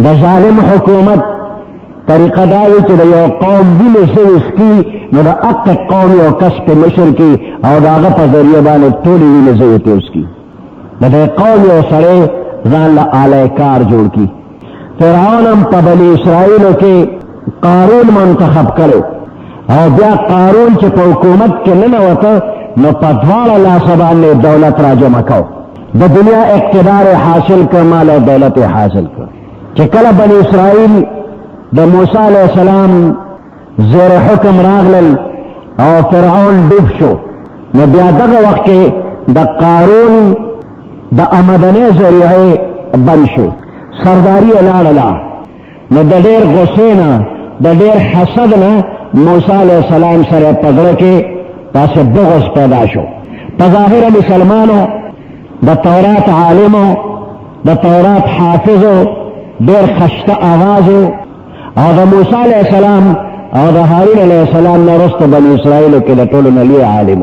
د ظالم حکومت طریقه دا وي چې د یو قوم وینې سوي څکي نو د حق قوم یو کس پې مشر کړي او د هغه په ذریعه باندې ټولې وینې ځای ته وڅکي د دې قوم یو سړی ځان له اعلی کار جوړ کړي. فرعون هم په بني اسرائیلو کې قارون منتخب کړی او بیا قارون چې په حکومت کې ننوته نو په دواړه لاسه باندې دولت را جمع کو د دنیا اقتدار حاصل کړ مال او دولت حاصل کړ. چې کله بني اسرائیل د موسی علیہ السلام زیر حکم راغلل او فرعون ډوب شو نو بیا دغه وخت کې د قارون د آمدنې ذریعې بند شو سرداری یې لاړله نو د ډېر غصې نه د ډېر حسد نه موسی علیہ السلام سره په زړه کې داسې بغض پیدا شو. په ظاهره مسلمانو د تورات عالمو د تورات حافظو ډېر خشته آوازو او د موسی علیہ السلام او د هارون علیہ السلام نه وروسته بني اسرائیلو کې د ټولو نه لوی عالم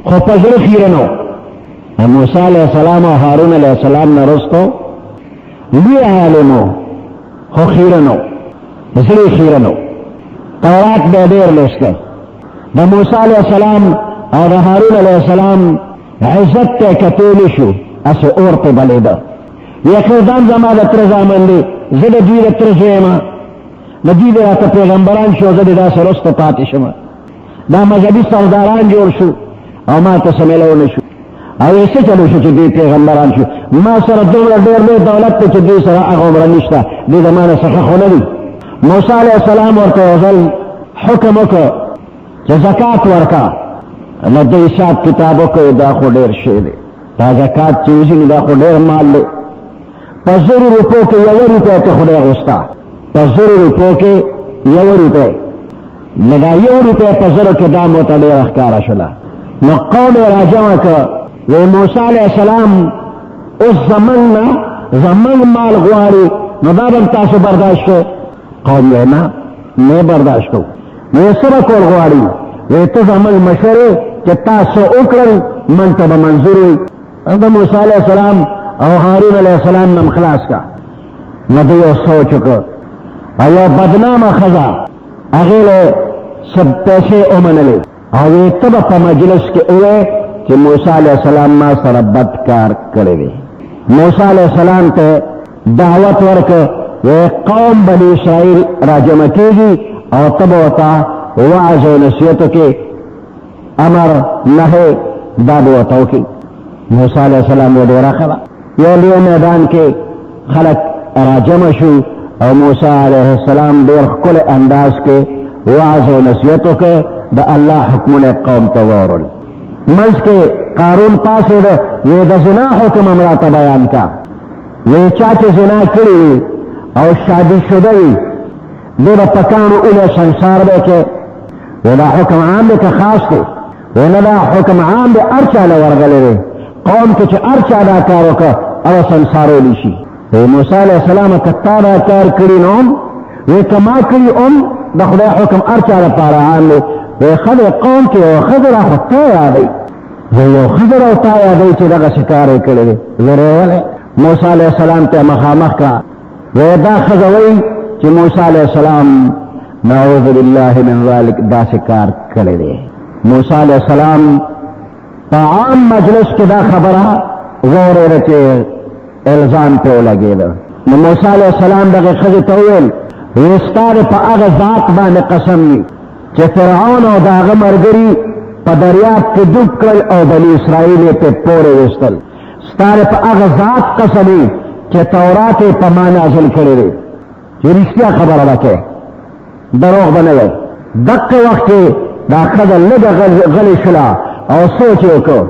خو په زړه خیره نه موسی علیہ السلام او هارون علیہ السلام نه وروسته لوی عالم خو خیره نه زړه خیره نه. تورات به ډېر لوسته د موسی علیہ السلام او د هارون علیہ السلام عزت ته کتلی شو اسې اور ته بلېده یقین زما د تره زامن دی زه د دوی د تره زوی یم د دوی د راته پیغمبران شو زه د داسې وروسته پاتې شم دا مذهبي سرداران جوړ شو او ما ته څه میله ونه شو او یې څه چلو شو چې دوی پیغمبران شو ما سره دومره ډېر لوی دولت دی چې دوی سره هغه عمره نشته دوی د ما نه څخه خو نه دي. موسی علیہ السلام ورته یو ځل حکم وکړ چې زکات ورکړه نو د حساب کتاب وکړ دا خو ډېر شی دی دا زکات چې وشي نو دا خو ډېر مال دی په 100 روپو کې 1 روپۍ ته خدای غوښته په 100 روپو کې 1 روپۍ نو دا 1 روپۍ په 100 کې دا موته ډېره ښکاره شوله نو قوم یې راجمع کړ وی موسی علیہ السلام اوس زمونږ مال غواړي نو دا به تاسو برداشت کړئ. قوم یې نه برداشت کوو نو یې څه به کول غواړي وی ته زمونږ مشر یې چې تاسو وکړل من ته به منظور وي. د موسی علیہ السلام او هارون علیہ السلام نم خلاص کا نو دوی یو سوچ وکړ او یو بدنامه ښځه هغې له څه پیسې ومنلې او وی ته به په مجلس کې ووایې چې موسی علیہ السلام ما سره بد کار کړی دی. موسی علیہ السلام ته دعوت ورکړ وی قوم بني اسرائیل راجمع کېږي او ته به ورته وعظ او نصیحت وکړې امر نهی دا به ورته وکړي. موسی علیہ السلام یې ډېره ښه ده یو لوی میدان کې خلک راجمع شو او موسی علیہ السلام ډېر ښکلی انداز کې وعظ او نصیحت وکړ د الله حکمونه قوم ته واورل. منځ کې قارون پاڅېده وی د زنا حکم هم راته بیان کا وی چا چې زنا کړي وي او شادي شده وي دی به په کاڼو اولی سنسار به کې وی دا حکم عام دی که خاص دی وی نه دا حکم عام دی هر چا له ورغلی دی قوم کې چې هر چا دا کار وکړه هغه سنسارولی شي. وی موسی علیہ السلام که تا دا کار کړي نو هم وی که ما کړي هم د خدای حکم هر چا لپاره عام دی وی ښه قوم کې یو ښځه را خو تا یادوي وی یو ښځه را تا یادوي چې دغسې کار یې کړی دی ضرورلی. موسی علیہ السلام ته مخامخ کړه وی دا ښځه وایي چې موسی علیہ السلام نعوذ بالله من ذلک داسې کار کړی دی. موسی علیہ السلام په عام مجلس کې دا خبره واورېده چې الزام پرې ولګېده نو موسی علیہ السلام دغې ښځې ته وویل وی ستا د په هغه ذات باندې قسم وي چې فرعون او د هغه ملګري په دریاب کې ډوب کړل او بني اسرائیل یې پرې پورې ویستل ستا د په هغه ذات قسم وي چې تورات یې په ما نازل کړی دی چې رښتیا خبره به کوې دروغ به نه وی. دقه وخت کې دا ښځه لږه غلې شوله او سوچ یې وکړ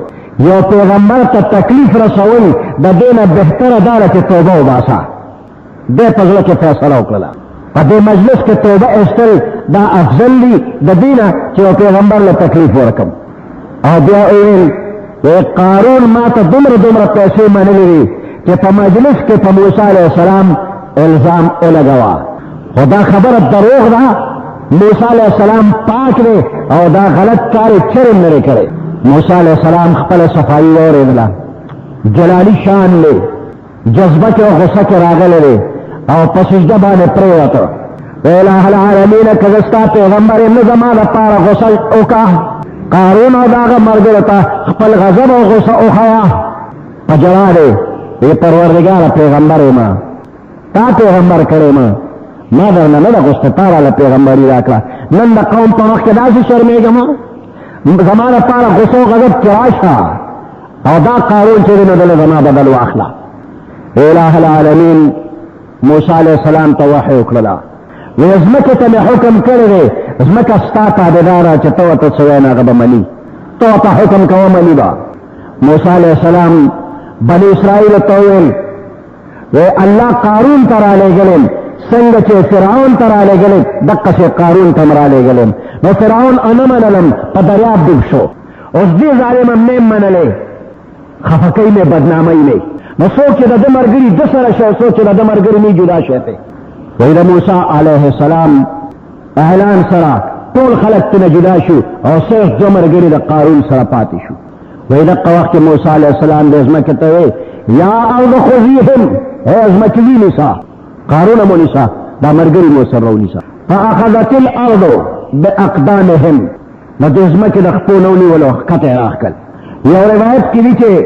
یو پیغمبر ته تکلیف رسول د دې نه بهتره دا ده چې توبه وباسه. دی په زړه کې فیصله وکړله په دې مجلس کې توبه ایستل دا افضل دي د دې نه چې یو پیغمبر له تکلیف ورکړم. او بیا ویل قارون ما ته دومره پیسې منلې دي چې په مجلس کې په موسی علیہ السلام الزام ولګوه خو دا خبره دروغ ده. موسی علیہ السلام پاک دی او دا غلط کار یې چرې نه دی کړی. موسی علیہ السلام خپله صفایي واورېدله جلالي شان دی جذبه کې او غصه کې راغلی دی او پسجده باندې پریوته الہ العالمین کزستا پیغمبر ابن زمان پارا غسل اوکا قارون او داغه مرګ ته خپل غضب او غصه اوخیا پجراله ای پروردگار پیغمبر ما تا پیغمبر کړي ما درنه نه غوسته تعالی پیغمبري راکړه نن د قوم په وخت داسې شرمېږم زمانه پارا غصه او غضب کراشه او دا قارون چې نه دل زما بدل واخلا الہ العالمین موسی علیہ السلام ته وحی وکړه وزمکه ته حکم کړی زمکه ستا تابعدار چې تو ته څه نه غو منی تو ته حکم کوه منی با موسی علیہ السلام بنی اسرائیل ته ویل و الله قارون ترا لګلم څنګه چې فرعون ترا لګلم دغه چې قارون تمرا لګلم نو فرعون انا منلم په دریاب ډوب شو اوس دې ظالم نه منلې خفقای می بدنامي نه نو څوک چې د مرګري د سره شو څوک چې د مرګري نه جدا شته وی دا موسی علیہ السلام اعلان سره ټول خلق ته جدا شو او صرف دو مرګري د قارون سره پاتې شو وی دا وخت موسی علیہ السلام د ازمکه ته وی یا ارض خذیهم ازمکه نساء قارون مونسا دا مرګري مو سره ونسا فاخذت الارض باقدامهم د ازمکه د خپلونی ولو کته راخل یو روایت کې دي چې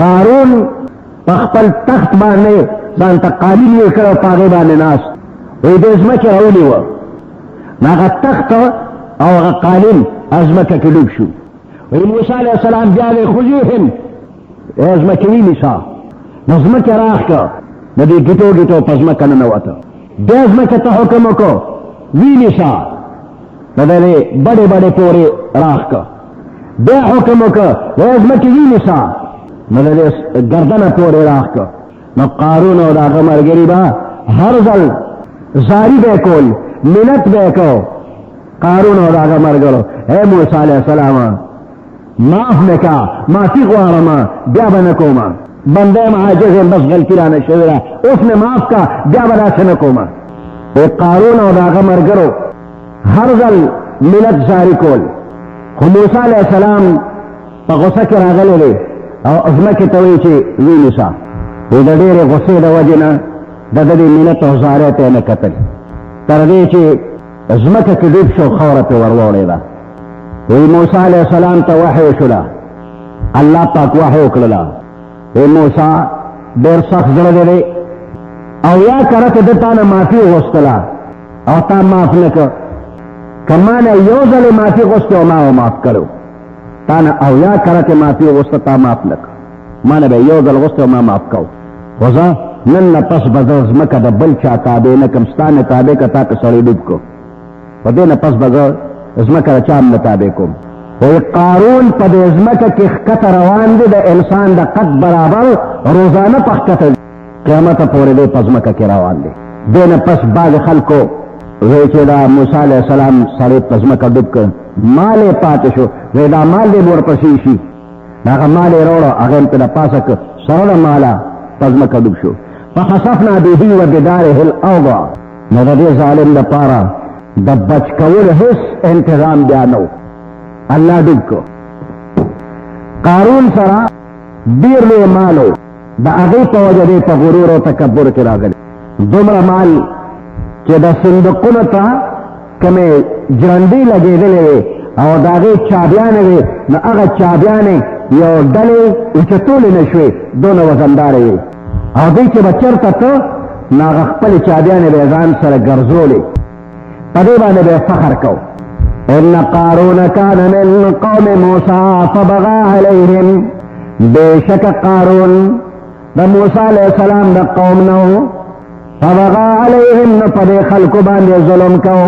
قارون خپل تخت باندې ځان ته قالین یې کړو پاغه باندې ناس وې د ازمکه راولي و هغه تخت او هغه قالین ازمکه کې ډوب شو وې موسی علیہ السلام بیا له خذوهم ازمکه نساء ازمکه راخه د دې ګټو ګټو پزمکه نه وته د ازمکه ته حکم وکړو وی نساء د دې بڑے بڑے پورې راخه د حکم وکړو ازمکه نساء مدرس گردنه پورې راخه نو قارون او داغه مرګري با هر ځل زاری به کول منت به کو قارون او داغه مرګرو اے موسی علیہ السلام معاف نکا معافی غواړم بیا به کوما بنده عاجز بس غلطی را نشوره اوس نه معاف کا بیا به نه کوما اے قارون او داغه مرګرو هر ځل منت زاری کول خو موسی علیہ السلام په غوسه کې راغلی او ازمکه ته وی چې وی نساء د ډېرې غصې د وجې نه د دې مینت او زارۍ ته نه کتل تر دې چې ځمکه کې ډوب شو خوره پرې ور وړېده وی موسی علیہ السلام ته وحی وشوله الله پاک وحی وکړله وی موسی ډېر سخت زړه دی او یا کړه ته د تا نه معافي وغوښتله او تا معاف نه کړ که ما نه یو ځلې معافي غوښتې او ما معاف کړو تا نه او یا کړه ته معافي وغوښته تا معاف نه کړ ما نه به یو ځل غوښتې او ما معاف کو خو زه نن نه پس به زه ځمکه د بل چا تابع نه کړم ستا نه تابع که تا که سړی ډوب کو په دې نه پس به زه ځمکه د چا هم نه تابع کوم وایي قارون په دې ځمکه کې ښکته روان دی د انسان د قد برابر روزانه په ښکته قیامته پورې دی په ځمکه کې روان دی دې نه پس بعضې خلکو وایي چې دا موسی علیہ السلام سړی په ځمکه ډوب کړ مال یې پاتې شو وایي دا مال دې ورپسې شي هغه مال یې راوړه هغه یې د پاسه کړ سره ماله په ځمکه ډوب شو فخسفنا به وبداره الارض نو د دې ظالم لپاره د بچ کولو هیڅ انتظام بیا نه و الله ډوب کو قارون سره ډېر لوی مال و د هغې په وجه دی په غرور او تکبر کې راغلی دومره مال چې د صندوقونو ته کومې جرندې لګېدلې وې او د هغې چابیانې وې نو هغه چابیانې یو ډلې اوچتولی نه شوې دونه وزندارې وې او دوی چې به چېرته ته نو هغه خپلې چابیانې به یې ځان سره ګرځولې په دې باندې به یې فخر کو ان قارون کان من قوم موسی فبغى علیهم بېشکه قارون د موسی علیہ السلام د قوم نه و فبغى علیهم نو په دې خلکو باندې ظلم کو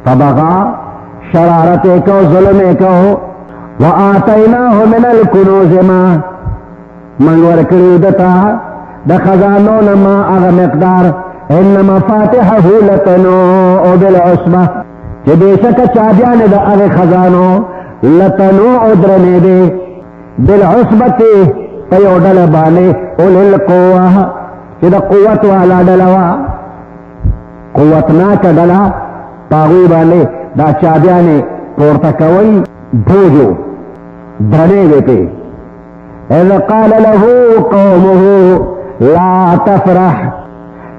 فبغى شرارت یې کو ظلم یې کو وآتیناه من الکنوز ما من ورکړي دته د خزانو نه ما هغه مقدار ان مفاتحه لتنوء بالعصبه چې بېشکه چابیانې د هغې خزانو لتنوء درنې دی بالعصبتې په یو ډله باندې اولي القوه چې د قوت والا ډله وه قوتناکه ډله په هغوی باندې دا چابیانې پورته کوئ بوجو درنې وې پې اذ قال له قومه لا تفرح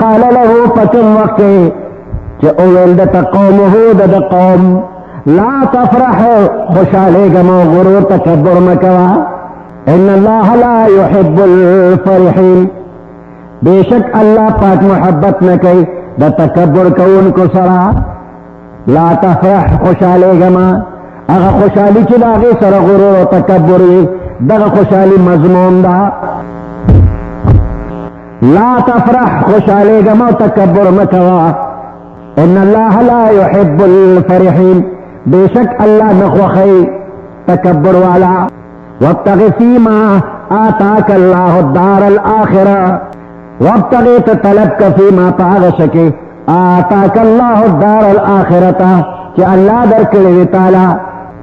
قال له پکم وقت کہ اویل دتا قومه دتا قوم لا تفرح خوشالے گمو غرور تکبر مکوا ان اللہ لا يحب الفرحین بے شک اللہ پاک محبت نکی دا تکبر کون کو سرا لا تفرح خوشالے گما اگا خوشالی چی دا غی سر غرور و تکبری دا خوشالی مضمون دا لا تفرح خوشالے گما و تکبر مکوا ان اللہ لا يحب الفرحین بے شک اللہ نخوخی تکبر والا وابتغ فیما آتاک اللہ الدار الاخرہ وابتغ طلب کا فیما پاغشکی آتاک اللہ الدار الاخرتا کہ اللہ در کلی تعالی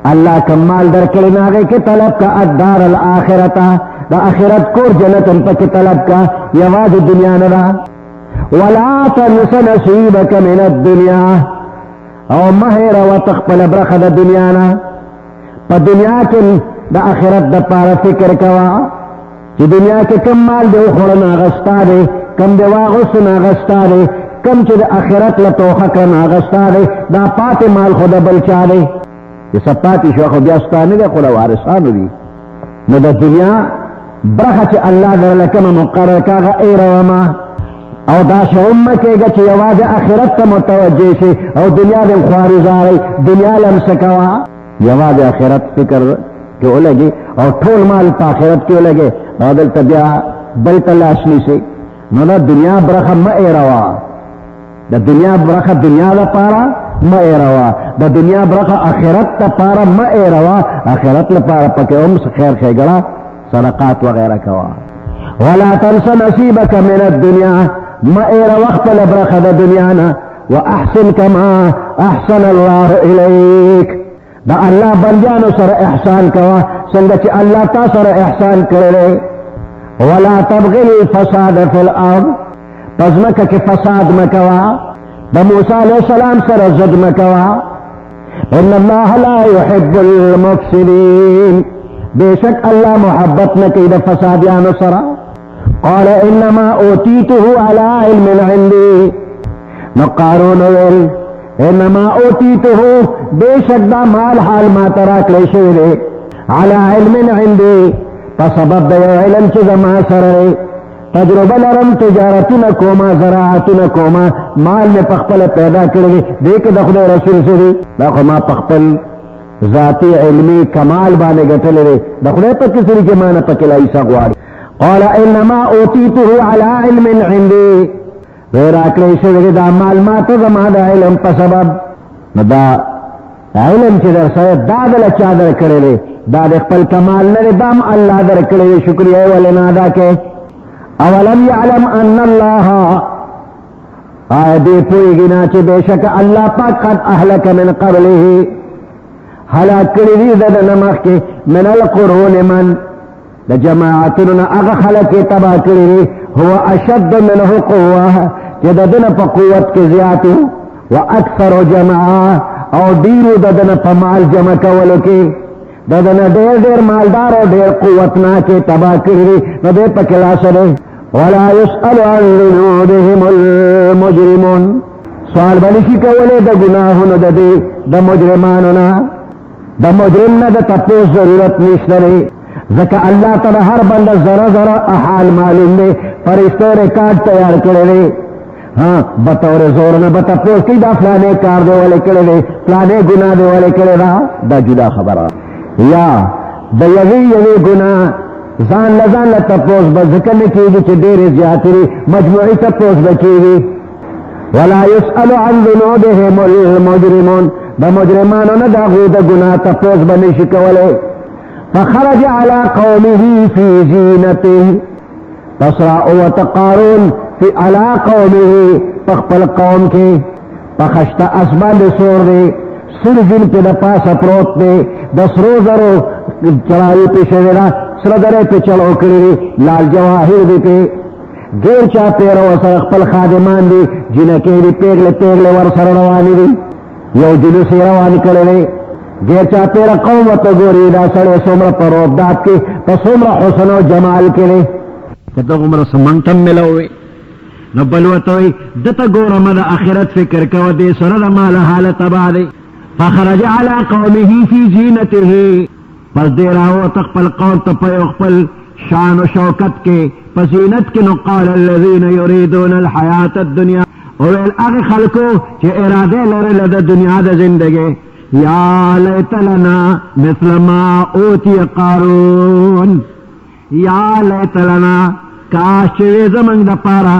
اللہ کمال در کلی ناغے کی طلب کا الدار الاخرتا دا آخرت کور جنت انتا کی طلب کا یواز دنیا ندا ولا تنس نصیبک من الدنیا او مہر و تخپل برخ دا دنیانا پا دنیا کن دا آخرت دا پارا فکر کوا چی دنیا کے کم مال دے اخورنا غستا دے کم دے واغسنا غستا دے کم چی دا آخرت لطوخا کرنا غستا دے دا پاتے مال خدا بلچا دے یہ سب پاتی شوخ بیاستانی دے خدا وارثانو دی نو دا دنیا برخ چی اللہ در لکم مقرر کاغا اے رواما او دا شعم کے گا چی یواز آخرت تا متوجہ شی او دنیا دے خواری زاری دنیا لمسکوا یواز آخرت فکر کیوں لگے اور ٹھول مال پا آخرت کیوں لگے اور دل تبیا بل تلاشنی سے نو دا دنیا برخ مئے روا دا دنیا برخ دنیا دا پارا مئے روا دا دنیا برخ آخرت تا پارا مئے روا آخرت لپارا پکے ام خیر خیگڑا صدقات وغیرہ کوا ولا تنس نصیبک من الدنیا مئے روخت لبرخ دا دنیانا واحسن کما احسن اللہ الیک دا اللہ بندیانو سر احسان کوا سنگا چی اللہ تا سر احسان کرے ولا تبغی الفساد فی الارض پزمکا کی فساد مکوا دا موسیٰ علیہ السلام سر زد مکوا ان اللہ لا يحب المفسدین بے شک اللہ محبت نکی دا فسادیانو سر قال انما اوتیته على علم عندی نقارون ویل انما اوتیته بے شک دا مال حال ما تراک لے شوئے على علم عندی فسبب دا علم چیز ما سرے تجربہ لرم تجارتنا کوما زراعتنا کوما مال میں پخپل پیدا کرے دیکھ دا خدا رسول سے دی دا خما پخپل ذاتی علمی کمال بانے گٹلے دے دا خدا پا کسی کے مانا پکلائی ساگواری قال انما اوتیته على علم عندي ویراک لے شوئے دا مال ما تزما دا علم پا سبب دا علم چی در سید دا دل چادر کرے لے دا دے خپل کمال نرے دام اللہ در کرے لے شکریہ ولنا دا کے اولم یعلم ان اللہ آئے دے پوئی گنا چی بے شک اللہ پاک قد اہلک من قبلہ حلاک کری دی دا نمخ کے من القرون من دا جماعتنا اغا خلق تبا کری هو اشد منه قوة جدا دن پا قوت کے زیادو و اکثر جماع او دیرو دا دن پا مال جمع کولو کے دا دن دیر دیر مالدار او دیر قوتنا کے تبا کری نا دے پا کلاس دے ولا يسأل عن ذنوبهم المجرمون سوال بلشی کولے دا گناہن دا دے دا مجرماننا دا مجرمنا دا تپوس ضرورت نشترے ذکا اللہ تعالی ہر بندہ ذرا ذرا احال معلوم دے فرشتوں ریکارڈ تیار کرے دے ہاں بطور زور نہ بتا پوس کی دا فلانے کار دے والے کرے دے فلانے گناہ دے والے کرے دا دا جدا خبر یا دا یوی گناہ زان لزان لتپوس بذکر نکی گی چی دیر زیادی مجموعی تپوس بکی گی ولا يسأل عن ذنوبهم المجرمون دا مجرمانو نہ دا غود گناہ تپوس بنشی کولے فخرج على قومه في زينته تسرع وتقارون في على قومه فخپل قوم کے پخشتا اسباب سور دے سر جن کے دا پاسا پروت دے دس روزرو چلائی پیشے دینا سردرے پہ چلو کری لال جواہر دے پہ گیر چا پیرو سر اخپل خادمان دی جنکے دی پیغلے ور سر روانی دی یو جلو سی روانی کرے دے گیر چا پیرا قوم و تو گوری دا سڑے سمر پر روبداد کے پا سمر حسن و جمال کے لے کہ تو عمر سمنٹم ملوئے نو بلوتوی دتا گورم دا آخرت فکر کو دے سرد مال حالت بادے فخرج على قومه فی زینته پس دے راو تقبل قوم تپی اقبل شان و شوکت کے پسینت کے نو قال الذین یریدون الحیات الدنیا اویل اغی خلقو چے ارادے لرل دا دنیا دا زندگی یا لیت لنا مثل ما اوتی قارون یا لیت لنا کاش چوی زمنگ دا پارا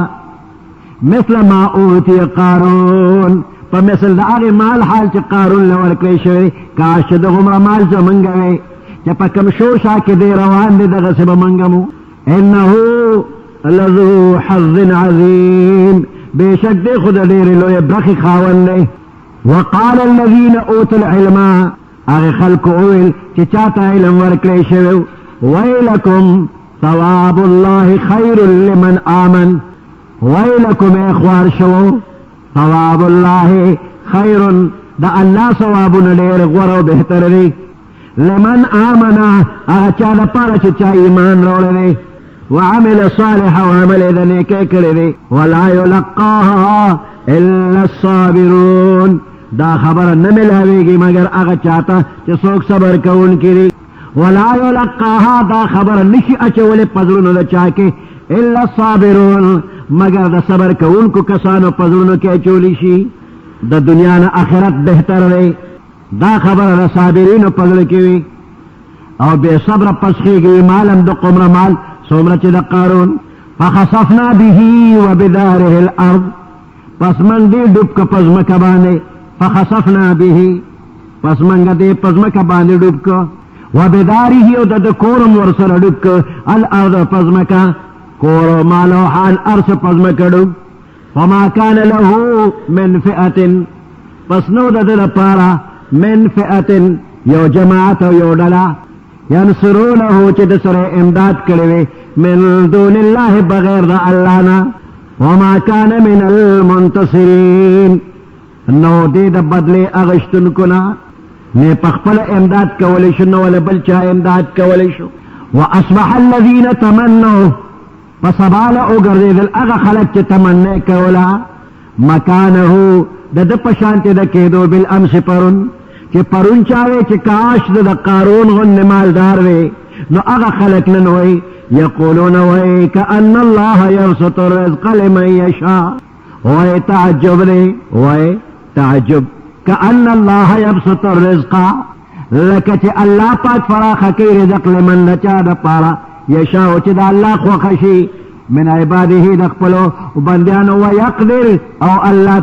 مثل ما اوتی قارون پا مثل دا آغی مال حال چی قارون لور کلیشوی کاش دا غمر مال زمنگوی چی پا کم شوشا کی دی روان دی دا غصب منگمو انہو لذو حظ عظیم بے شک دی خود دیر لوی برخی خاون دی وقال الذین اوتوا العلم آغی خلق اویل چی چاہتا علم ور کلیشوی ویلکم ثواب اللہ خیر لمن آمن ویلکم اخوار شو ثواب اللہ خیر دا اللہ ثوابنا لیر غور و بہتر دی لمن آمنا اچھا دا پارا چچا ایمان روڑ دی وعمل صالح وعمل دنے کے کرے دی ولا یلقاها الا الصابرون دا خبر نملاویگی مگر اگا چاہتا چی سوک صبر کون کری ولا یلقاها دا خبر نشی اچولی پزرون دا چاکے الا الصابرون مگر دا صبر کون کو کسانو پزرونو کے چولی شی دا دنیا نا آخرت بہتر رہے دا خبر دا صابرینو پزر کیوی او بے صبر پسخی گئی مالم دا قمر مال سومر چی دا قارون فخصفنا بیہی و بداره الارض پس من دی ڈب کا پزمک بانے فخصفنا بیہی پس من دی پزمک بانے ڈب کا و بداره او دا کورم ورسر ڈب کا الارض پزمکا کورو مالو حال ارس پزمکڑو وما کان له من فئت پس نو دا پارا من فئت یو جماعت یو ڈلا ینصرونه چی دسر امداد کروے من دون اللہ بغیر دا اللہ نا وما کان من المنتصرین نو دی دا بدلے اغشتن کنا نے پخپل امداد کولیشو نو ولا بلچا امداد کولیشو واصبح الذین تمنوا فسبال اگردی دل اغا خلق چی تمنی کولا مکانہو دا پشانتی دا کیدو بالامس پرن چی پرن چاوے چی کاش دا قارون غن مالدار وے نو اغا خلق ننوئی یقولون وی کأن اللہ یبسط الرزق لمن یشاء وی تعجب دے وی تعجب کأن اللہ یبسط الرزق لکا چی اللہ پاک فراخ کی رزق لمن نچا دا پارا یشاء چی دا اللہ خوخشی من عباده دخپلو بندیانو ویقدر او اللہ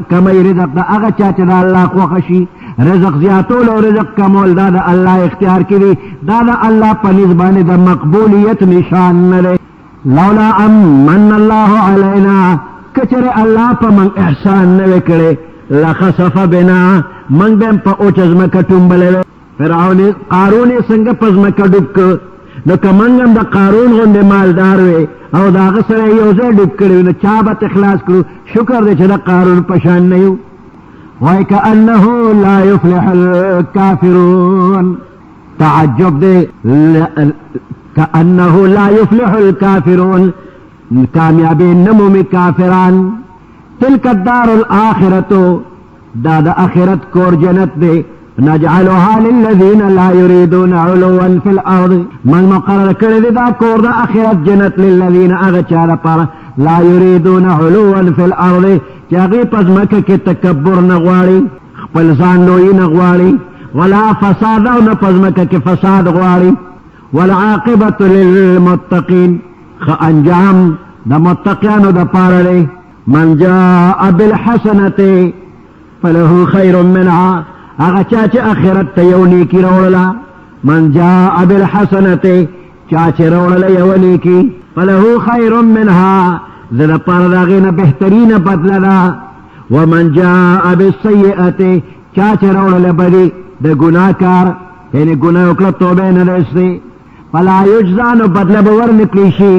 کمی رزق دا اغا چاچی دا اللہ خوخشی رزق زیاتول و رزق کمول دا دا اللہ اختیار کری دا دا اللہ پنیزبانی دا مقبولیت نشان نلے لولا من اللہ علینا کچر اللہ پا من احسان نوے کرے لخصف بنا من بین پا اوچز مکتون بلے فرعون قارون سنگ پز مکتوب نو کمنگم دا قارون غند مالدار وے او دا غصر یوزے ڈب کرو نو چابت اخلاص کرو شکر دے چھ دا قارون پشان نیو وَكَأَنَّهُ لَا يُفْلِحُ الْكَافِرُونَ تعجب دے كَأَنَّهُ لَا يُفْلِحُ الْكَافِرُونَ کامیابی نمومی کافران تلک الدار الآخرت دا آخرت کور جنت دے نجعلها للذین لا یریدون علوا فی الارض من مقرر کردی دا کور دا آخرت جنت للذین اغچار پارا لا یریدون علوا فی الارض چاگی پزمکہ کی تکبر نغواری خپل زانوی نغواری ولا فساد و پزمکہ کی فساد غواری والعاقبت للمتقین انجام دا متقیان دا پارلے من جاء بالحسنت فله خیر منها اگا چاچے آخرت تیونی کی روڑلا من جاء بالحسنت چاچے روڑلا یونی کی فله خیر منها ذرا پارداغین بہترین بدلنا ومن جاء بالسیئت چاچے روڑلا بدی دا گناہکار یعنی گناہ اکلا توبے ندستے فلا یجزان بدل بورن کلیشی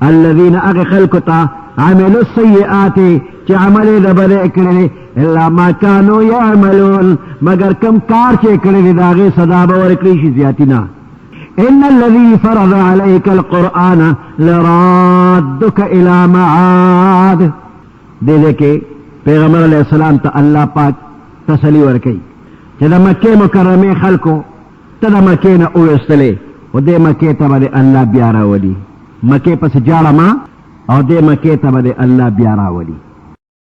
الذین اغی خلقتا عملوا السیئات چی عملی دا بدے کرنے الا ما کانو یعملون مگر کم کار چے کرنے داغی صدا بور کلیشی زیادینا ان الذي فرض عليك القرآن لرادك الى معاد. دے کے پیغمبر علیہ السلام تا اللہ پاک تسلی ورکی چې د مکې مکرمې خلکو ته د مکې نه اویستلې او دې مکې ته به د الله بیا راولي. مکې پسې جاړه ما او دې مکې ته به د الله بیا راولي.